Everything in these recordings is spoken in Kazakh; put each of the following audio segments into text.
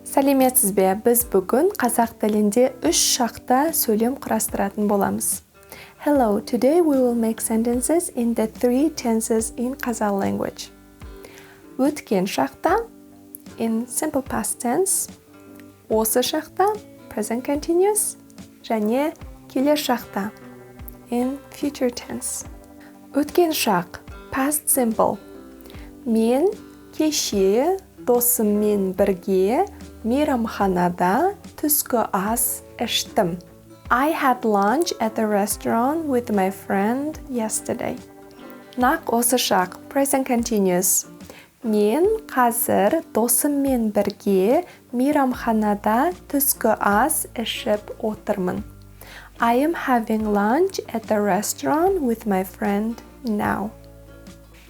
Сәлеметсіз бе? Біз бүгін қазақ тілінде 3 шақта сөйлем құрастыратын боламыз. Hello, today we will make sentences in the 3 tenses in Kazakh language. Өткен шақта in simple past tense, осы шақта present continuous, және келер шақта in future tense. Өткен шақ past simple. Мен кеше досыммен бірге мейрамханада түскі ас іштім. I had lunch at the restaurant with my friend yesterday. Нақ осы шақ present continuous. Мен қазір досыммен бірге мейрамханада түскі ас ішіп отырмын. I am having lunch at the restaurant with my friend now.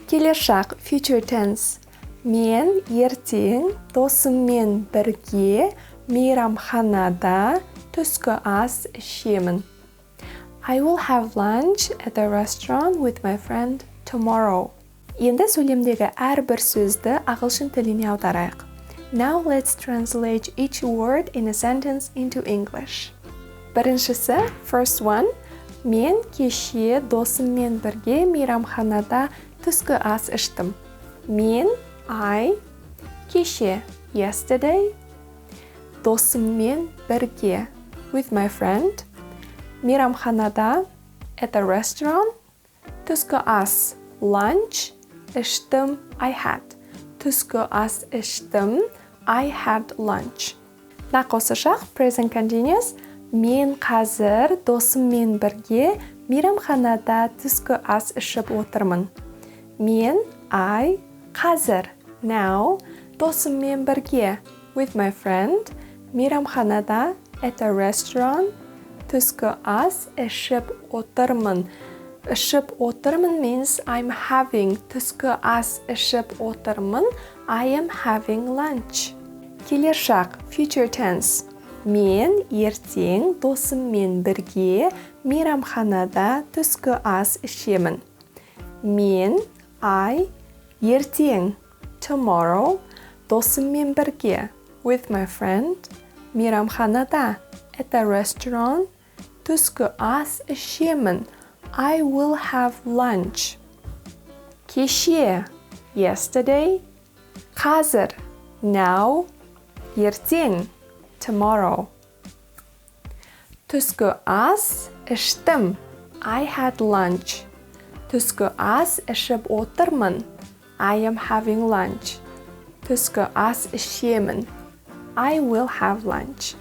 Келер шақ future tense. Мен ертең досыммен бірге мейрамханада түскі ас ішемін. I will have lunch at the restaurant with my friend tomorrow. Енді сөйлемдегі әрбір сөзді ағылшын тіліне аударайық. Now let's translate each word in a sentence into English. Біріншісі, first one. Мен кеше досыммен бірге мейрамханада түскі ас іштім. Мен I, кеше, yesterday, досыммен бірге, with my friend, мейрамханада, at the restaurant, түскі ас, lunch, іштім, I had. Түскі ас іштім, I had lunch. Нақ осы шақ, present continuous, мен қазір досыммен бірге мейрамханада түскі ас ішіп отырмын. Мен, I, қазір, now, досыммен бірге, with my friend, мейрамханада, at a restaurant, түскі ас ішіп отырмын. Ішіп отырмын means I'm having. Түскі ас ішіп отырмын, I am having lunch. Келер шақ, future tense. Мен ертең досыммен бірге мейрамханада түскі ас ішемін. Мен, I, ертең, tomorrow, досыммен бірге, with my friend, мейрамханада, at the restaurant, түскі ас ішемін, I will have lunch. Кеше, yesterday, қазір, now, ертең, tomorrow. Түскі ас іштім, I had lunch. Түскі ас ішіп отырмын, I am having lunch. Түскі ас ішемін, I will have lunch.